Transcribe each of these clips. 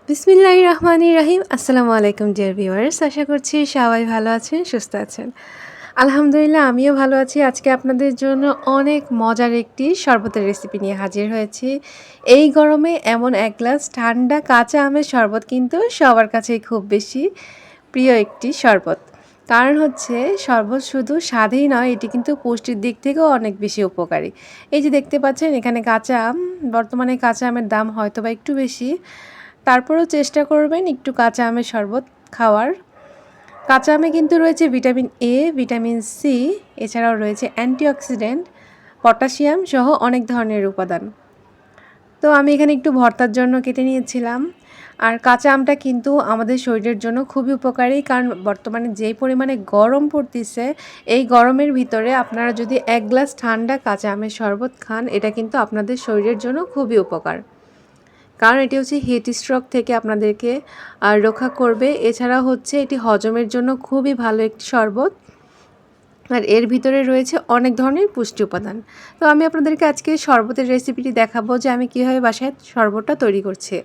বিসমিল্লাহির রহমানির রহিম। আসসালামু আলাইকুম ডিয়ার ভিউয়ার্স, আশা করছি সবাই ভালো আছেন, সুস্থ আছেন। আলহামদুলিল্লাহ আমিও ভালো আছি। আজকে আপনাদের জন্য অনেক মজার একটি শরবতের রেসিপি নিয়ে হাজির হয়েছি। এই গরমে এমন এক গ্লাস ঠান্ডা কাঁচা আমের শরবত কিন্তু সবার কাছেই খুব বেশি প্রিয় একটি শরবত। কারণ হচ্ছে শরবত শুধু স্বাদেই নয়, এটি কিন্তু পুষ্টির দিক থেকেও অনেক বেশি উপকারী। এই যে দেখতে পাচ্ছেন এখানে কাঁচা আম, বর্তমানে কাঁচা আমের দাম হয়তোবা একটু বেশি, তারপরেও চেষ্টা করবেন একটু কাঁচা আমের শরবত খাওয়ার। কাঁচা আমে কিন্তু রয়েছে ভিটামিন এ, ভিটামিন সি, এছাড়াও রয়েছে অ্যান্টিঅক্সিডেন্ট, পটাশিয়াম সহ অনেক ধরনের উপাদান। তো আমি এখানে একটু ভর্তার জন্য কেটে নিয়েছিলাম। আর কাঁচা আমটা কিন্তু আমাদের শরীরের জন্য খুবই উপকারী, কারণ বর্তমানে যেই পরিমাণে গরম পড়তেছে, এই গরমের ভিতরে আপনারা যদি এক গ্লাস ঠান্ডা কাঁচা আমের শরবত খান, এটা কিন্তু আপনাদের শরীরের জন্য খুবই উপকার। কারণ এটি হচ্ছে হিট স্ট্রোক থেকে আপনাদেরকে রক্ষা করবে। এছাড়া হচ্ছে এটি হজমের জন্য খুবই ভালো একটি শরবত, আর এর ভিতরে রয়েছে অনেক ধরনের পুষ্টি উপাদান। তো আমি আপনাদেরকে আজকে শরবতের রেসিপিটি দেখাবো যে আমি কীভাবে বাসায় শরবতটা তৈরি করছি।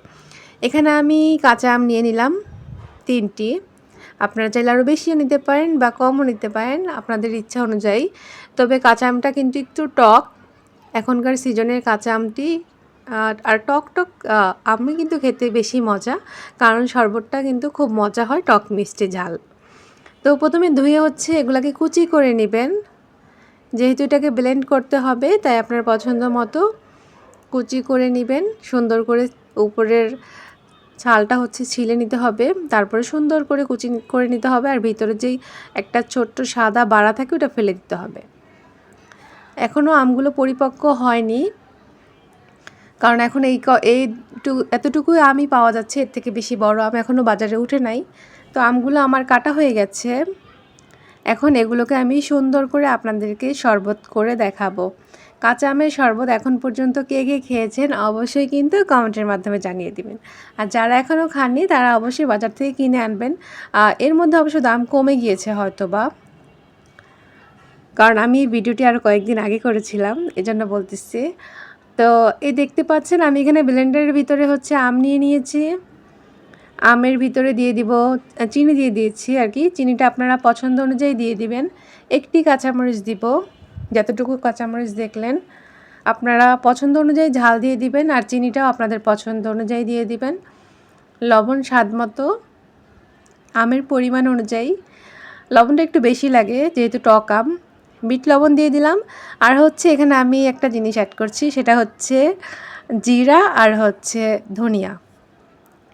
এখানে আমি কাঁচা আম নিয়ে নিলাম 3টি। আপনারা চাইলে আরও বেশিও নিতে পারেন বা কমও নিতে পারেন আপনাদের ইচ্ছা অনুযায়ী। তবে কাঁচা আমটা কিন্তু একটু টক, এখনকার সিজনের কাঁচা আমটি আর টক টক আমি কিন্তু খেতে বেশি মজা, কারণ শরবতটা কিন্তু খুব মজা হয়, টক মিষ্টি ঝাল। তো প্রথমে ধুয়ে হচ্ছে এগুলাকে কুচি করে নেবেন। যেহেতু এটাকে ব্লেন্ড করতে হবে, তাই আপনার পছন্দ মতো কুচি করে নেবেন। সুন্দর করে উপরের ছালটা হচ্ছে ছিলে নিতে হবে, তারপরে সুন্দর করে কুচি করে নিতে হবে। আর ভিতরে যেই একটা ছোট্ট সাদা বাড়া থাকে ওটা ফেলে দিতে হবে। এখনও আমগুলো পরিপক্ক হয়নি, কারণ এখন এতটুকুই আমই পাওয়া যাচ্ছে, এর থেকে বেশি বড় আম এখনও বাজারে উঠে নাই। তো আমগুলো আমার কাটা হয়ে গেছে। এখন এগুলোকে আমি সুন্দর করে আপনাদেরকে শরবত করে দেখাবো। কাঁচা আমের শরবত এখন পর্যন্ত কে কে খেয়েছেন অবশ্যই কিন্তু কমেন্টের মাধ্যমে জানিয়ে দিবেন। আর যারা এখনও খাননি তারা অবশ্যই বাজার থেকে কিনে আনবেন। এর মধ্যে অবশ্য দাম কমে গিয়েছে হয়তোবা, কারণ আমি ভিডিওটি আরও কয়েকদিন আগে করেছিলাম, এজন্য বলতেছি। তো এই দেখতে পাচ্ছেন আমি এখানে ব্লেন্ডারের ভিতরে হচ্ছে আম নিয়ে নিয়েছি। আমের ভিতরে দিয়ে দিব চিনি, দিয়ে দিয়েছি আর কি। চিনিটা আপনারা পছন্দ অনুযায়ী দিয়ে দিবেন। একটি কাঁচামরিচ দিব, যতটুকু কাঁচামরিচ দেখলেন আপনারা পছন্দ অনুযায়ী ঝাল দিয়ে দিবেন, আর চিনিটাও আপনাদের পছন্দ অনুযায়ী দিয়ে দিবেন। লবণ স্বাদ মতো, আমের পরিমাণ অনুযায়ী। লবণটা একটু বেশি লাগে যেহেতু টক আম, বিট লবণ দিয়ে দিলাম। আর হচ্ছে এখানে আমি একটা জিনিস অ্যাড করছি, সেটা হচ্ছে জিরা আর হচ্ছে ধনিয়া।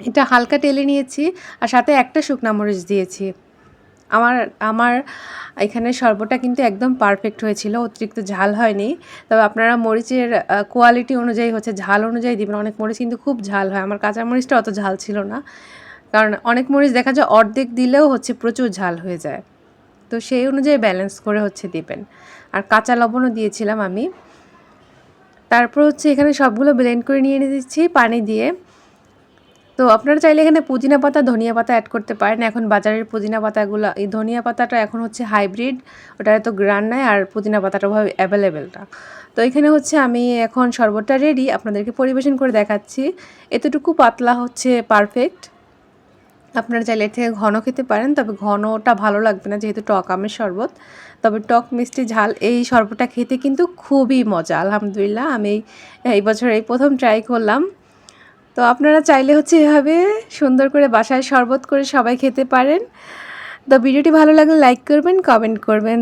এটা হালকা টেলে নিয়েছি, আর সাথে একটা শুকনা মরিচ দিয়েছি। আমার আমার এখানে শরবতটা কিন্তু একদম পারফেক্ট হয়েছিল, অতিরিক্ত ঝাল হয়নি। তবে আপনারা মরিচের কোয়ালিটি অনুযায়ী হচ্ছে ঝাল অনুযায়ী দিবেন। অনেক মরিচ কিন্তু খুব ঝাল হয়, আমার কাঁচা মরিচটা অত ঝাল ছিল না, কারণ অনেক মরিচ দেখা যায় অর্ধেক দিলেও হচ্ছে প্রচুর ঝাল হয়ে যায়। তো সেই অনুযায়ী ব্যালেন্স করে হচ্ছে দিবেন। আর কাঁচা লবণও দিয়েছিলাম আমি। তারপর হচ্ছে এখানে সবগুলো ব্লেন্ড করে নিয়ে দিচ্ছি পানি দিয়ে। তো আপনারা চাইলে এখানে পুদিনা পাতা, ধনিয়া পাতা অ্যাড করতে পারেন। এখন বাজারের পুদিনা পাতাগুলো, এই ধনিয়া পাতাটা এখন হচ্ছে হাইব্রিড, ওটার এত গ্রান নাই, আর পুদিনা পাতাটা ভাবে অ্যাভেলেবেলটা। তো এখানে হচ্ছে আমি এখন শরবতটা রেডি, আপনাদেরকে পরিবেশন করে দেখাচ্ছি। এতটুকু পাতলা হচ্ছে পারফেক্ট। আপনারা চাইলে এর থেকে ঘন খেতে পারেন, তবে ঘনটা ভালো লাগবে না যেহেতু টক আমের শরবত। তবে টক মিষ্টি ঝাল এই শরবতটা খেতে কিন্তু খুবই মজা। আলহামদুলিল্লাহ আমি এই বছর এই প্রথম ট্রাই করলাম। তো আপনারা চাইলে হচ্ছে এভাবে সুন্দর করে বাসায় শরবত করে সবাই খেতে পারেন। তো ভিডিওটি ভালো লাগলে লাইক করবেন, কমেন্ট করবেন।